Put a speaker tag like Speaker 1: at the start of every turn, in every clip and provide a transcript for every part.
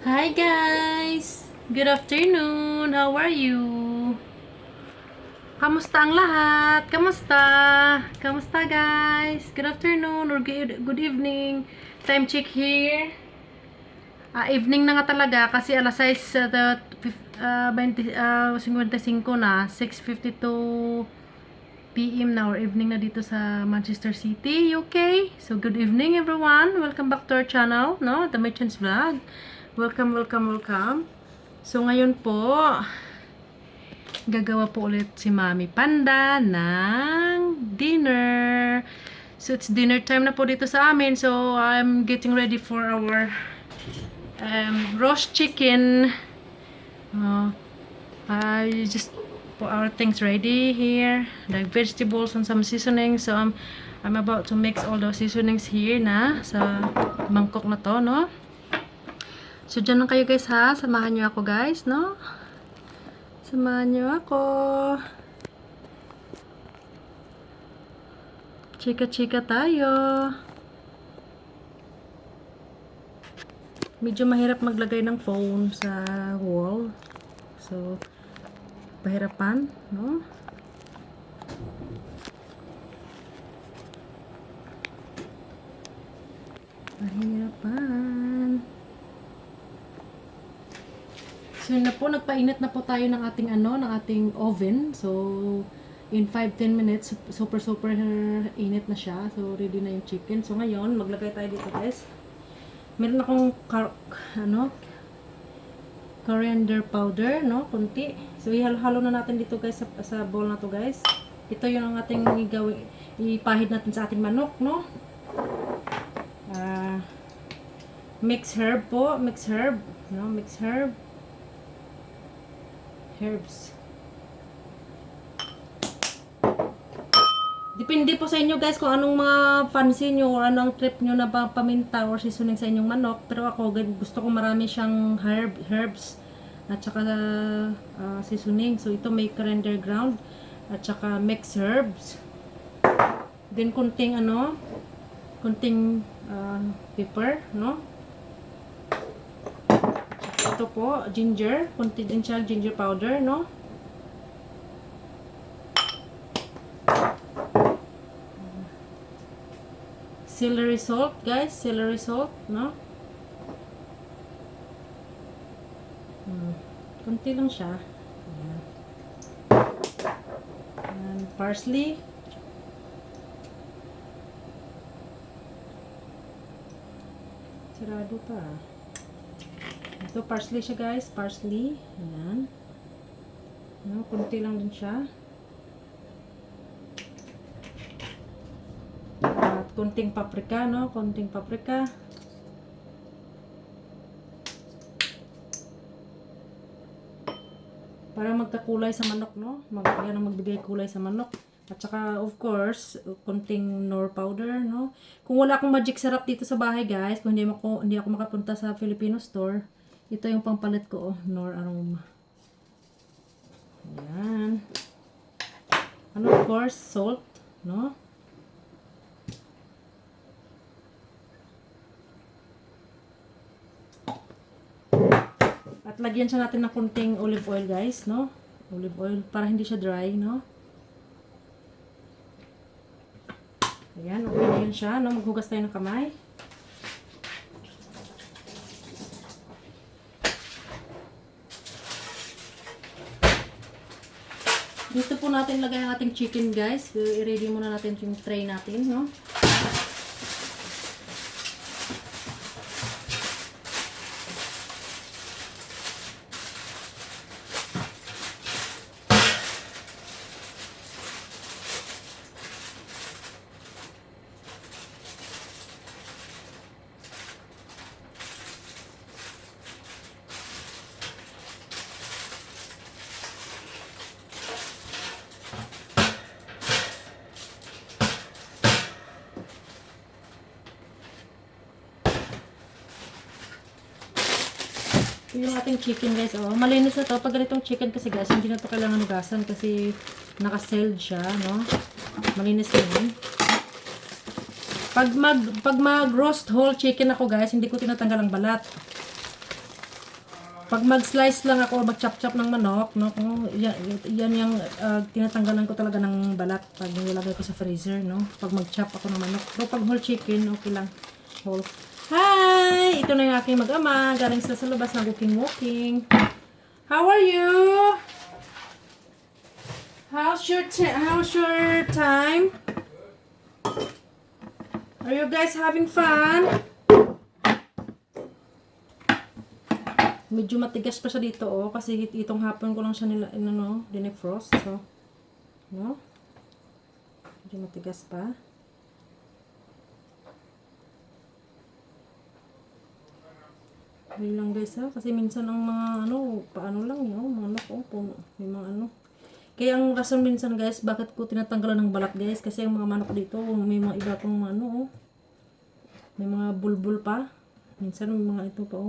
Speaker 1: Hi guys! Good afternoon! How are you? Kamusta ang lahat? Kamusta? Kamusta guys? Good afternoon or good evening. Time check here. Evening na nga talaga kasi alas 6 55 na, 6:52 PM na or evening na dito sa Manchester City, UK. So good evening everyone. Welcome back to our channel, no? TheMaChinSvlog. Welcome, welcome, welcome. So, ngayon po, gagawa po ulit si Mami Panda ng dinner. So, it's dinner time na po dito sa amin. So, I'm getting ready for our roast chicken. I just put our things ready here. The vegetables and some seasonings. So, I'm about to mix all the seasonings here na sa mangkok na to, no? So, dyan lang kayo guys ha. Samahan nyo ako guys, no? Samahan nyo ako. Chika-chika tayo. Medyo mahirap maglagay ng phone sa wall. So, pahirapan, no? Pahirapan. So, yun na po, nagpainit na po tayo ng ating ng ating oven. So, in 5-10 minutes, super init na siya. So, ready na yung chicken. So, ngayon, maglagay tayo dito, guys. Meron akong coriander powder, no? Kunti. So, ihalo-halo na natin dito, guys, sa bowl na to, guys. Ito yung ang ating ipahid natin sa ating manok, no? Mixed herb po, mixed herb, no? Mixed herb. Herbs. Depende po sa inyo guys kung anong mga fancy nyo o anong trip nyo na paminta or seasoning sa inyong manok. Pero ako gusto ko marami siyang herbs at saka seasoning. So ito may coriander ground at saka mixed herbs. Then kunting kunting pepper, no? Ito po, ginger. Kunti din siya, ginger powder, no? Celery salt, guys. Celery salt, no? Kunti lang siya. Ayan. And parsley. Sirado pa. Ito, parsley siya guys. Parsley. Ayan. No, kunti lang din siya. At kunting paprika, no? Kunting paprika. Para magkakulay sa manok, no? Magbigay kulay sa manok. At saka, of course, kunting Knorr powder, no? Kung wala akong magic sarap dito sa bahay, guys, kung hindi ako makapunta sa Filipino store, ito yung pampalit ko, Knorr aroma. Ayan. And of course, salt, no? At lagyan siya natin ng kunting olive oil, guys, no? Olive oil, para hindi siya dry, no? Ayan, okay na yun siya, no? Maghugas tayo ng kamay. Dito po natin lagay ang ating chicken, guys. I-ready muna natin yung tray natin, no? Yung ating chicken, guys, oh, malinis na to. Pag ganitong chicken kasi, guys, hindi na to kailangan hugasan kasi naka-sealed siya, no? Malinis na yun. Pag mag-roast whole chicken ako, guys, hindi ko tinatanggal ang balat. Pag mag-slice lang ako, mag-chop-chop ng manok, no? Yan yung tinatanggalan ko talaga ng balat pag nilagay ko sa freezer, no? Pag mag-chop ako ng manok. Pero pag whole chicken, okay lang. Whole. Hi! Ito na yung aking mag-ama. Galing sa labas na walking. How are you? How's your time? Are you guys having fun? Medyo matigas pa siya dito, oh, kasi itong hapon ko lang siya dinefrost, so, no? Medyo matigas pa. Yun lang guys, ha, kasi minsan ang mga, paano lang, manok, may mga Kaya ang rason minsan guys, bakit ko tinatanggalan ng balat guys, kasi ang mga manok dito, may mga iba pang may mga bulbul pa. Minsan may mga ito pa,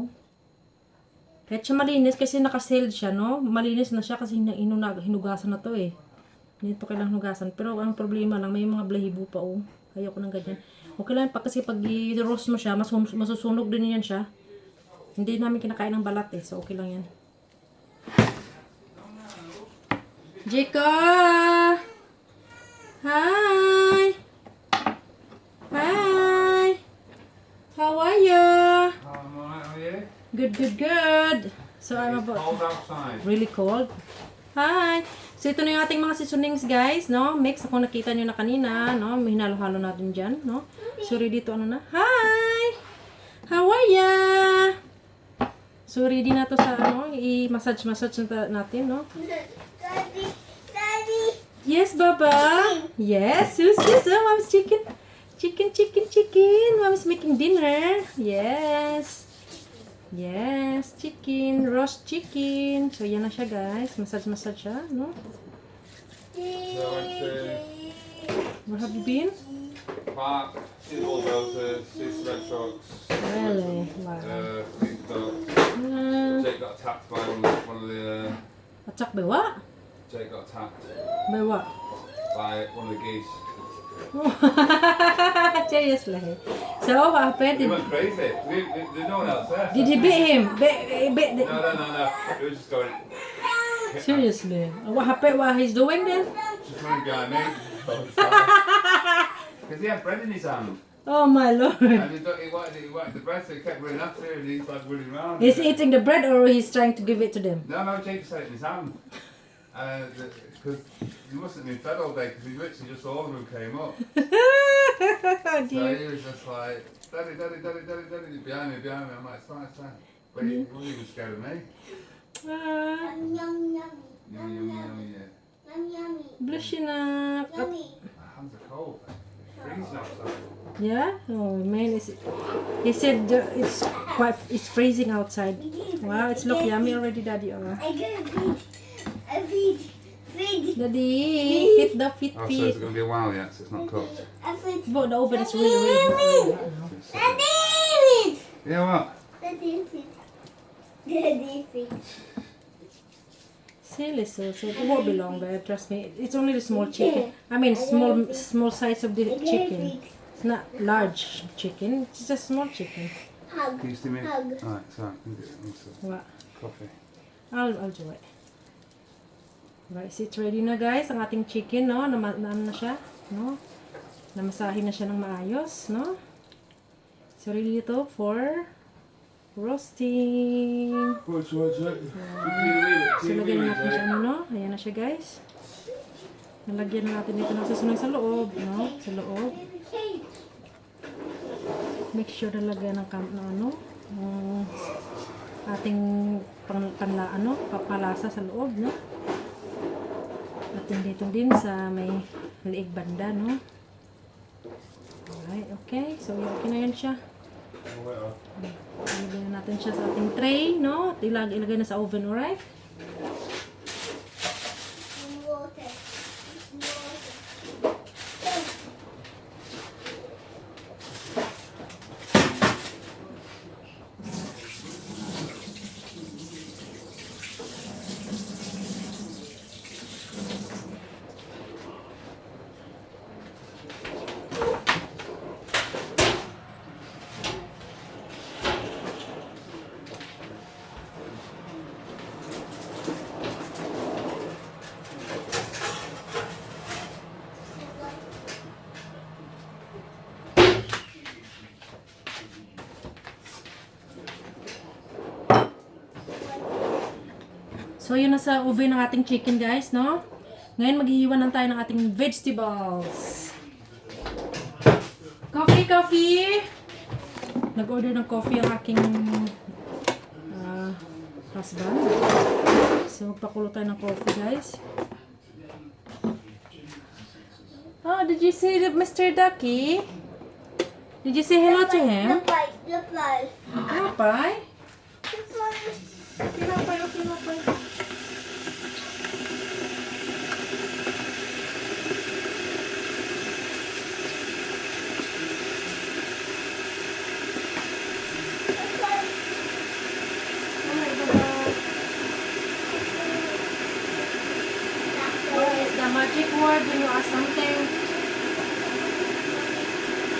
Speaker 1: Kahit siya malinis kasi naka-sealed siya, no? Malinis na siya kasi hinugasan na to eh. Hindi to kailangan hugasan. Pero ang problema lang, may mga blahibo pa, Ayoko ng ganyan. Okay lang pa kasi pag i-roast mo siya, masusunog din yan siya. Hindi namin kinakain ng balat eh. So okay lang yan. Jika! Hi! Hi! How are you? Good. So, I'm about... Really cold. Hi! So, ito na yung ating mga seasonings, guys, no? Mix ako nakita nyo na kanina, no? May hinalo-halo natin dyan, no? So, ready to Hi! How are ya? So, ready na to sa, i-massage natin, no? Daddy! Yes, Baba? Yes, Mom's chicken. Chicken. Mom's making dinner. Yes, chicken, roast chicken. So, yan na siya, guys. Massage siya, no? Where have you been?
Speaker 2: Park, see the bulldozers, see the red trucks.
Speaker 1: Really? Wow.
Speaker 2: Feed the dog. Jake got attacked by one of the...
Speaker 1: Attacked by what?
Speaker 2: Jake got attacked.
Speaker 1: By what?
Speaker 2: By one of the geese.
Speaker 1: Seriously. So, what happened?
Speaker 2: He went crazy. There's no one else there.
Speaker 1: Did he beat him?
Speaker 2: No. He was just going...
Speaker 1: Seriously. What happened? What he's doing then?
Speaker 2: Just running behind me. Because he had bread in his hand.
Speaker 1: Oh my lord.
Speaker 2: And he wanted the bread, so he kept running after it, and he's like running around.
Speaker 1: He's eating the bread or he's trying to give it to them?
Speaker 2: No, Jake just had it in his hand. Because he mustn't have been fed all day, because he literally just saw them and came up. So he was just like, Daddy, behind me. I'm like, it's fine. But he wasn't even scared of me.
Speaker 3: Yummy.
Speaker 2: Yummy, yeah.
Speaker 1: Bless you na.
Speaker 2: My hands are cold. It's freezing outside.
Speaker 1: Yeah? Oh man, he said it's freezing outside. Wow, it's look yummy already, Daddy.
Speaker 3: I gotta feed.
Speaker 1: Daddy, feed.
Speaker 2: Oh, so it's going to be a while yet, so it's not cooked.
Speaker 1: But the oven is really
Speaker 3: Daddy,
Speaker 2: Yeah, what?
Speaker 3: Daddy, feed.
Speaker 1: Silly, so it won't be long, babe. Trust me. It's only the small chicken. I mean, small size of the chicken. It's not large chicken. It's just small chicken.
Speaker 3: Hug.
Speaker 2: Can you see me?
Speaker 3: Hug.
Speaker 2: Alright, sorry. I can get
Speaker 1: What?
Speaker 2: coffee.
Speaker 1: I'll do it. Right, so it's ready na guys, ang ating chicken, no? Na siya, no? Namasahin na siya ng maayos, no? So ready ito for roasting.
Speaker 2: What's
Speaker 1: So lagyan natin siya, no? Ayan na siya guys. Nalagyan na natin dito ng susunod sa loob, no? Sa loob. Make sure na lagyan ng ating papalasa sa loob, no? At dito din sa may liig banda, no? Alright, okay. So, okay na yan siya. Ilagay na natin siya sa ating tray, no? At ilagay na sa oven, alright? So, yun na sa oven ng ating chicken, guys, no? Ngayon, maghihiwa tayo ng ating vegetables. Coffee, coffee! Nag-order ng coffee ang aking husband. So, magpakulo tayo ng coffee, guys. Oh, did you see Mr. Ducky? Did you say hello to him?
Speaker 3: Goodbye.
Speaker 1: Tinapay? Tinapay o tinapay? What is the magic word when you ask something?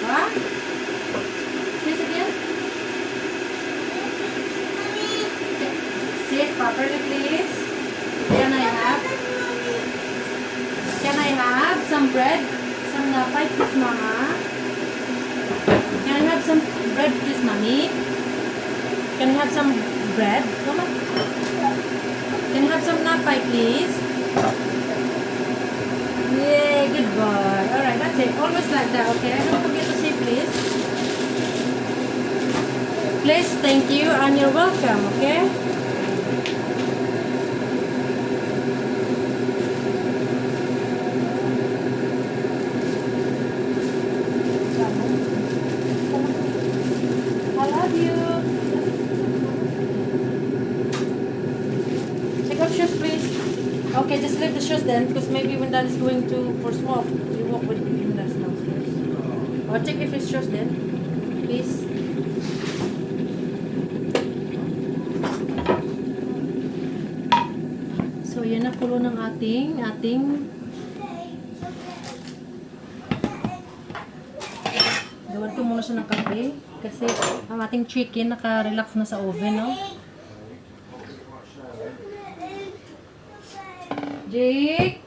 Speaker 1: What? Say it again. Sit properly, please. Can I have some bread? Some napay, please, Mama. Can I have some bread, please, Mommy? Can I have some bread? Mama? Can I have some napay, please? Yay, good boy. Alright, that's it. Always like that, okay? Don't forget to say please. Please, thank you, and you're welcome, okay? I love you. Take off shoes, please. Okay, just leave the shoes then, because maybe when Dad is going for smoke, you walk with him downstairs. Or take off his shoes then, please. So, yan na kulo ng ating gawan ko muna siya ng kape kasi ang ating chicken naka-relax na sa oven, no? Jake!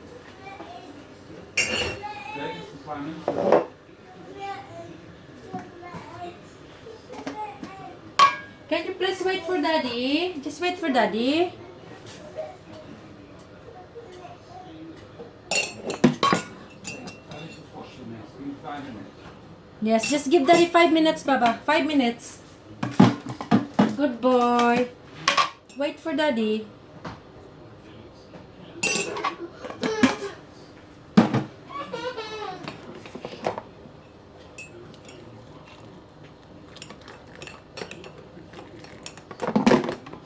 Speaker 1: Can you please wait for Daddy? Just wait for Daddy. Yes, just give Daddy 5 minutes, Baba. 5 minutes. Good boy. Wait for Daddy.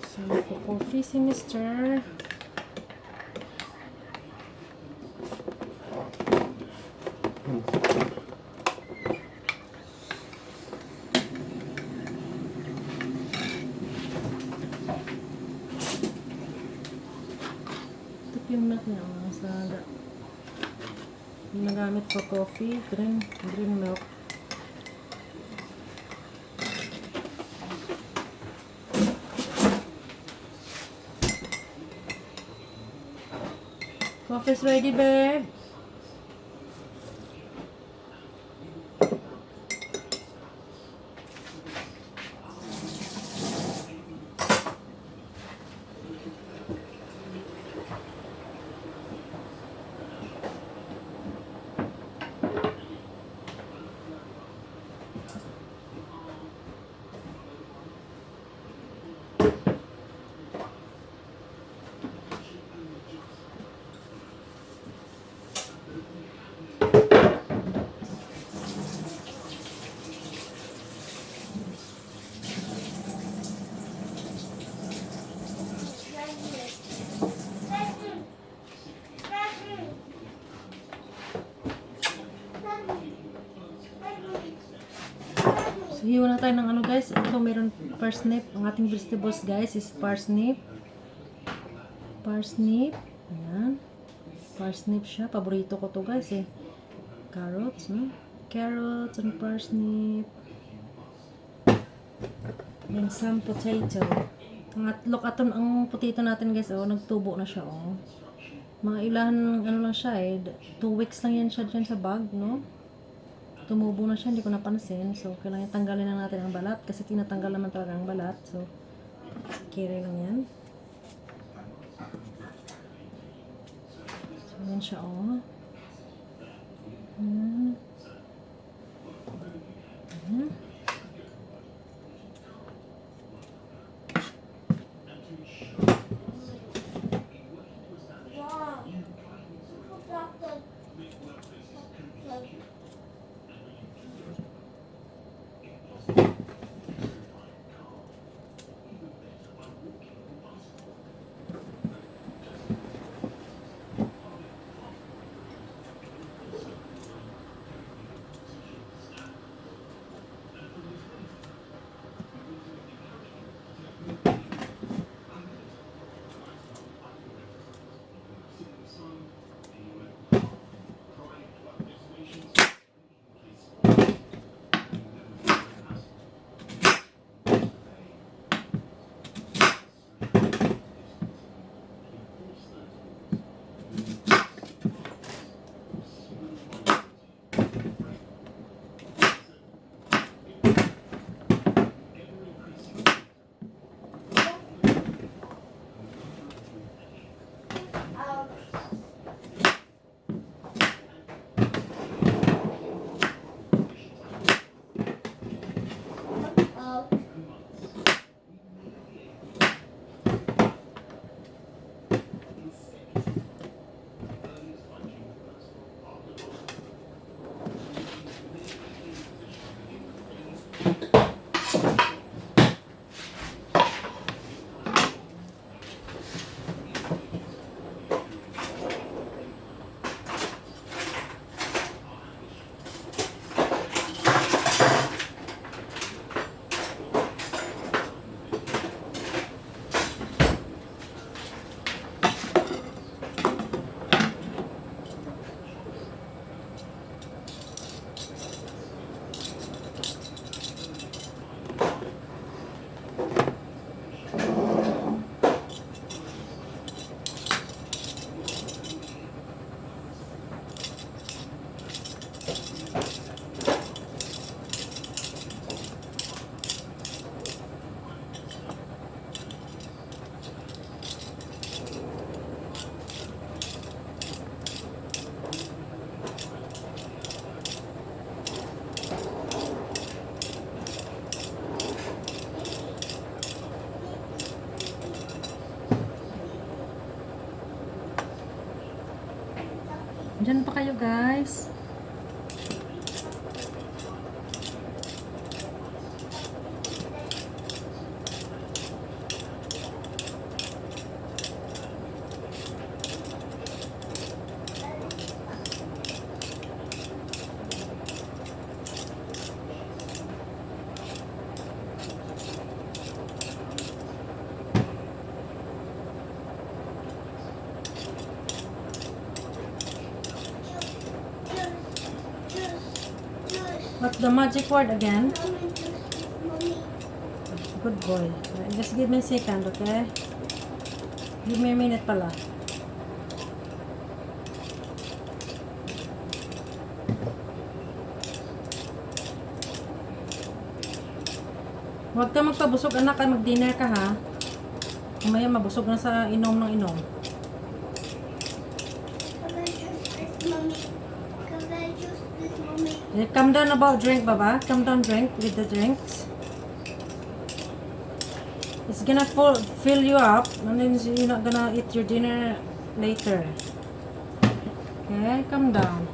Speaker 1: So, coffee si Mr. Yung milk niya sa yung nagamit for coffee, green milk. Coffee's ready, babe. So, hiwa na tayo ng ano, guys. Ito, mayroon parsnip. Ang ating vegetables, guys, is parsnip. Parsnip. Ayan. Parsnip siya. Paborito ko to, guys, eh. Carrots, no? Carrots and parsnip. And some potato. Look at ang potato natin, guys, oh. Nagtubo na siya, oh. Mga ilan, ano lang siya, eh. 2 weeks lang yan siya dyan sa bag, no? Tumubo na siya, hindi ko napansin. So, kailangan tanggalin na natin ang balat kasi tinatanggal naman talaga ang balat. So, carry lang yan. Ayan siya, oh. Ayan. Ayan.
Speaker 3: Wow. Chocolate.
Speaker 1: Diyan pa kayo, guys. What's the magic word again? Good boy. Just give me a second, okay? Give me a minute pala. Huwag ka magpabusog, anak, mag-dinner ka, ha? Kumaya mabusog na sa inom ng inom. Calm down about drink, Baba. Calm down, drink with the drinks. It's gonna fill you up, and then you're not gonna eat your dinner later. Okay, calm down.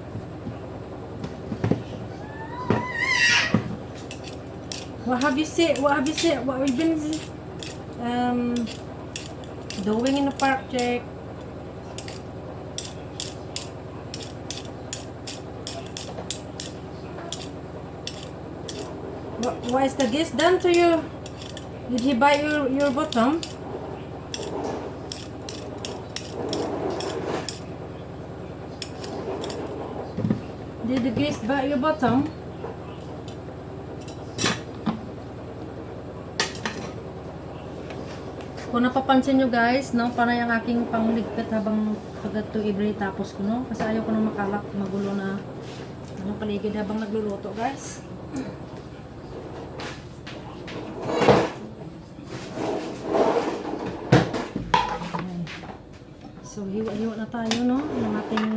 Speaker 1: What have you said? What have you said? What have you been doing in the park, Jake? What is the guest done to you? Did he bite your bottom? Did the guest bite your bottom? Kung napapansin nyo, guys, no, panay ang aking pangligpit habang pag-to-every tapos ko, no? Kasi ayaw ko na makalap, magulo na paligid habang nagluluto, guys. So, hiwa-hiwa na tayo, no? Ang ating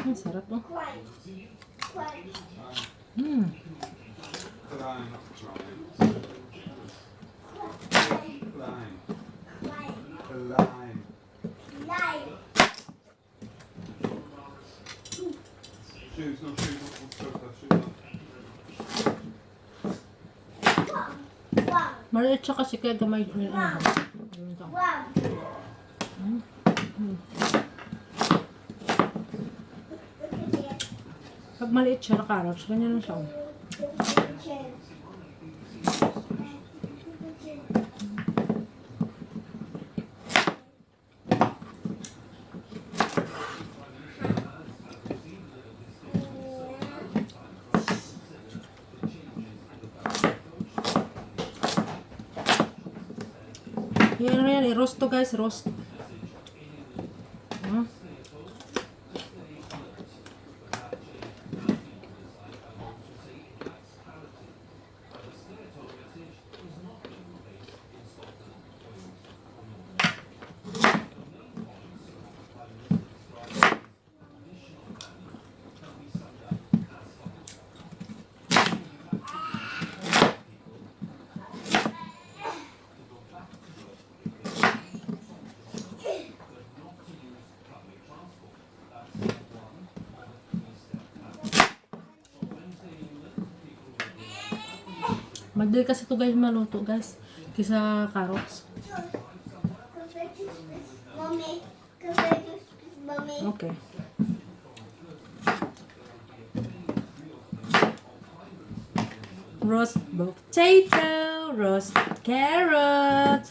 Speaker 1: ang sarap, no? Mm.
Speaker 2: Klein, not klein. Klein. Klein. Shoes, no shoes, not.
Speaker 1: Maliit siya kasi kaya gamay ano. Pag maliit siya na carrots, ganyan lang siya. Yan, i-roast to guys, roast. Madali kasi ito guys maluto guys. Kisa carrots. Okay. Roast potato, roast carrot,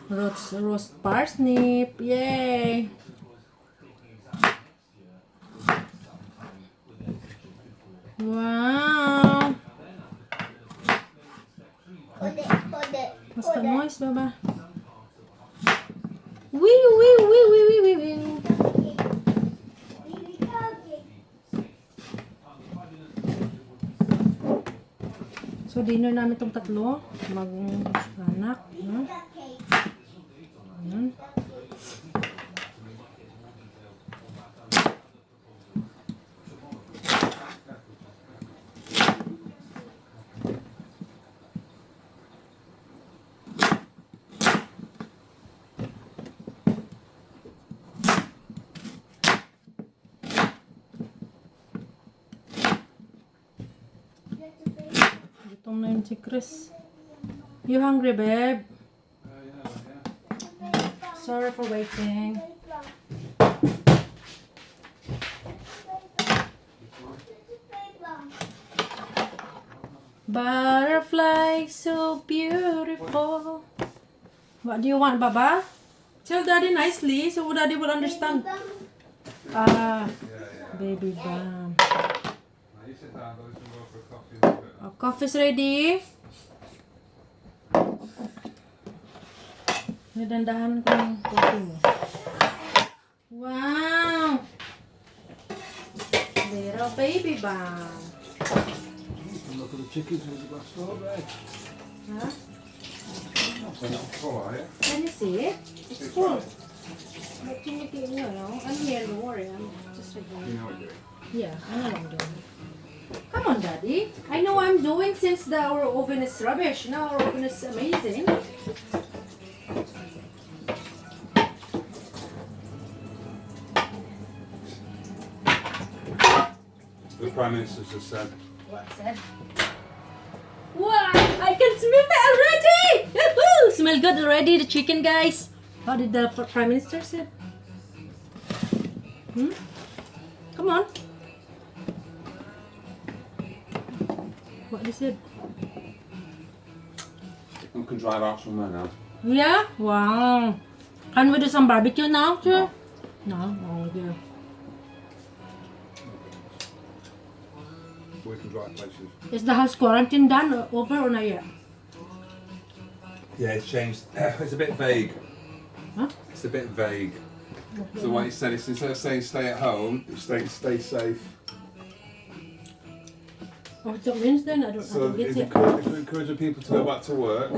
Speaker 1: roast parsnip. Yay! Wow! Basta noise, baba. Wee, wee, wee, wee, wee, wee, wee. So, dinner namin itong tatlo. Mag-anak. Ayan. Gutom na yun si Chris. You hungry, babe? Sorry for waiting. Butterfly, so beautiful. What do you want, Baba? Tell Daddy nicely so Daddy will understand. Baby bum. Coffee's ready. Nadandahan ko yung coffee mo. Wow! Little baby bum.
Speaker 2: Look at the chickens with the glass door, right?
Speaker 1: Huh?
Speaker 2: They're not full, are you?
Speaker 1: Can you see it? It's full. But can you know, I'm here, don't worry. I'm just like
Speaker 2: You know what you're doing.
Speaker 1: yeah, I know what I'm doing. Come on, Daddy. I know what I'm doing since our oven is rubbish. Now our oven is amazing.
Speaker 2: The Prime Minister just said.
Speaker 1: What said? Wow! I can smell it already! Woohoo! Smell good already, the chicken, guys. What did the Prime Minister say? Come on. What he said?
Speaker 2: We can drive out somewhere now.
Speaker 1: Yeah? Wow. Can we do some barbecue now, too? No? Oh, dear.
Speaker 2: We can drive places.
Speaker 1: Is the house quarantine done or over or not yet?
Speaker 2: Yeah, it's changed. It's a bit vague.
Speaker 1: Huh?
Speaker 2: It's a bit vague. So what he said is instead of saying stay at home, it's stay safe.
Speaker 1: Oh, it means then I
Speaker 2: So
Speaker 1: don't get
Speaker 2: it's
Speaker 1: it.
Speaker 2: encouraging people to go back to work.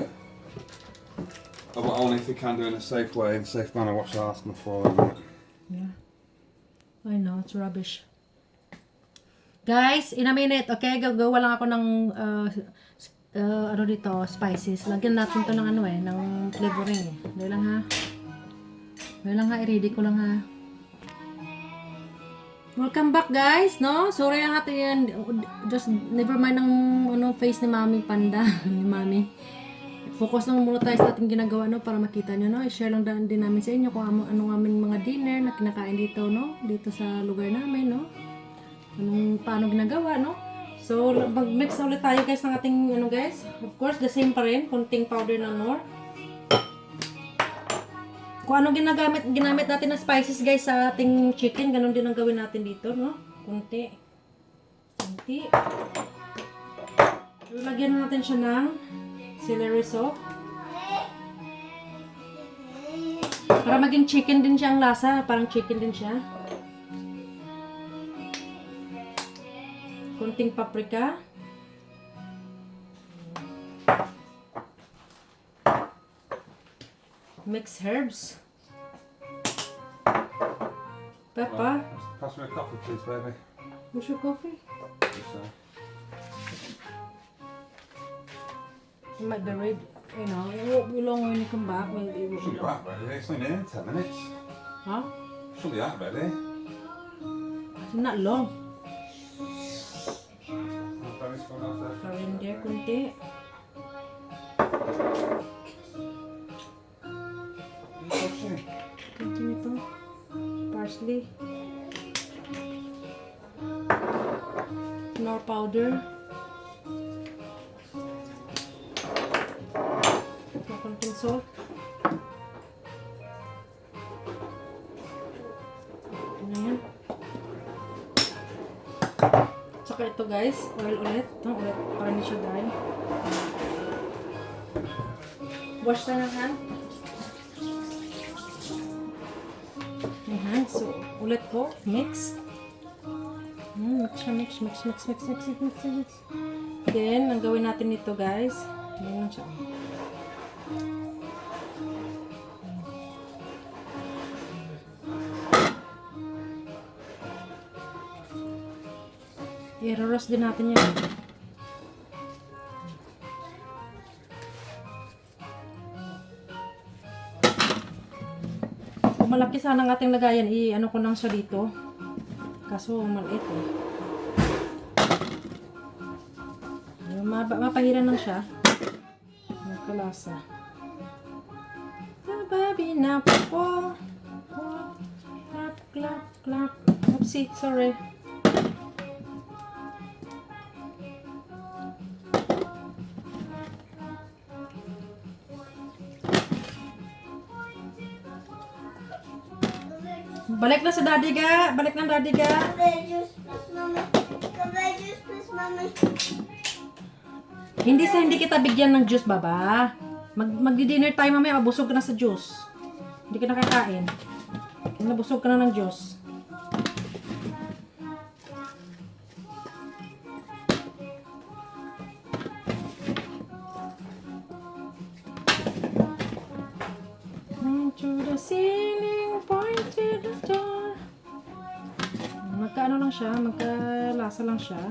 Speaker 2: But only if they can do it in a safe way, in a safe manner. What's asking for, isn't it?
Speaker 1: Yeah. I know, it's rubbish. Guys, in a minute, okay? Gagawa lang ako ng ano dito, spices. Lagyan natin to ng ano ng flavoring eh. Dahil lang ha. Dahil lang ha, i-ready ko lang ha. Welcome back guys, no? Sorry ang atin yan. Just never mind ang face ni Mami Panda. Ni Mami. Focus lang muna tayo sa ating ginagawa, no? Para makita nyo, no? I-share lang din namin sa inyo kung anong aming mga dinner na kinakain dito, no? Dito sa lugar namin, no? Paano ginagawa, no? So, mag-mix na ulit tayo guys ng ating, guys? Of course, the same pa rin. Konting powder na nor. Kung ano ginamit natin na spices guys sa ating chicken, ganun din ang gawin natin dito, no? Konti. So, lagyan natin siya ng celery sauce. Para maging chicken din siya ang lasa. Parang chicken din siya. Konting paprika. Mixed herbs. Pepper.
Speaker 2: Pass me a coffee, please, baby.
Speaker 1: What's your coffee? You might be ready. You know, it won't be long when you come back.
Speaker 2: Should be back, ready. It's only here in 10 minutes.
Speaker 1: Huh?
Speaker 2: Should be out, ready.
Speaker 1: It's not long. Coriander, kunti. Kunti nito. Parsley. Nor powder. Konting salt. Ano yan? Tsaka ito guys, oil ulit. Ito ulit, para hindi siya dry. Wash tayo ng hand. Ayan, so ulit ko, mix. Mix siya, mix. Then, ang gawin natin nito guys, ayan lang siya. I-roast din natin yan. Kung malaki sana ang ating lagayan, i-ano ko lang siya dito. Kaso maliit eh. Mapahiran lang siya. Magkalasa. Baby na po. Clap. Oopsie, sorry. Balik na sa daddy ga. Balik na daddy ga.
Speaker 3: Cabbage juice, please, mommy.
Speaker 1: Hindi kita bigyan ng juice, baba. Magdi-dinner tayo mamaya, mabusog ka na sa juice. Hindi ka nakakain. Nabusog ka na ng juice. To the ceiling, point to the door. Magkaano lang siya, magkalasa lang siya.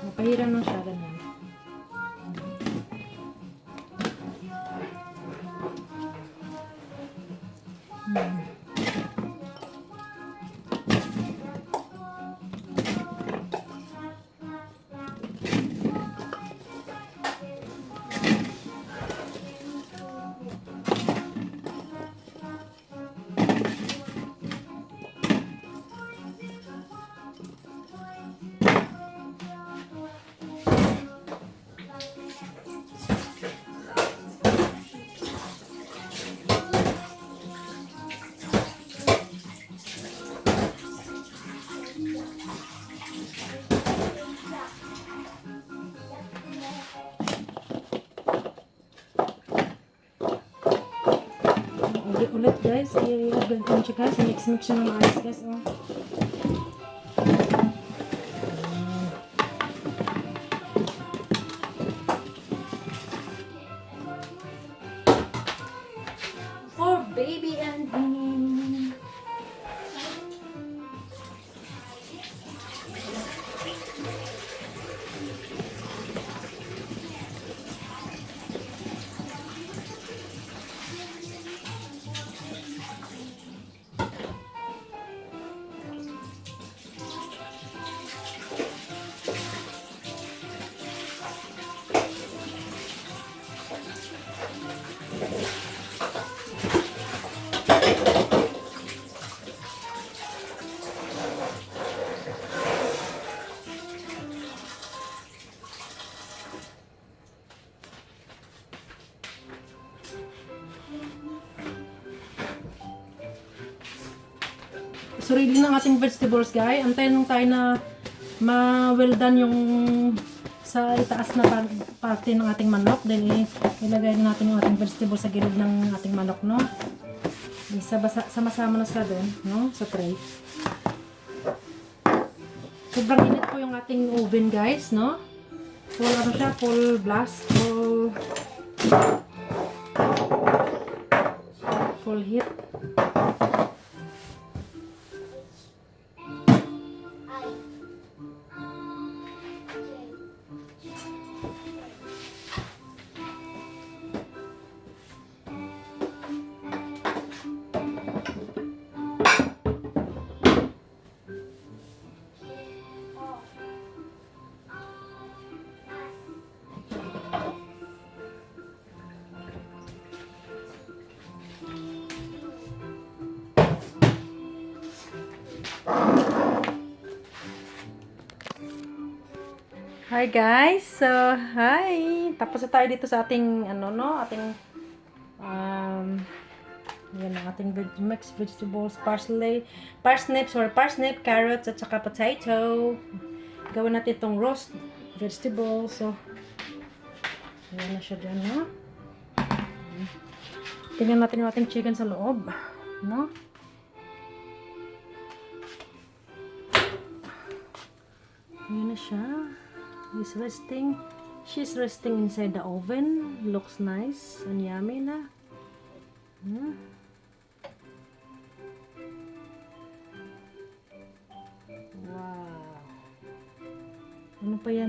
Speaker 1: Mapahiran lang siya, ganyan. ulit guys. I-agad ko siya guys. Mix-mix siya ng maayos guys. Oh. For baby and me. So, ready ng ating vegetables, guys. Antayin lang tayo na ma-well done yung sa itaas na parte ng ating manok. Then, ilagay natin yung ating vegetables sa gilid ng ating manok, no? Sama-sama na sa doon, no? Sa tray. Sobrang init po yung ating oven, guys, no? Full, ano siya? Full blast. Full heat. Hi guys! So, hi! Tapos na tayo dito sa ating, ating, yan ang ating mixed vegetables, parsnip, carrots, at saka potato. Gawin natin itong roast vegetables. So, yan na siya dyan, no? Tingnan natin yung ating chicken sa loob, no? Yan na siya. She's resting inside the oven. Looks nice and yummy na. Wow. Ano pa yan?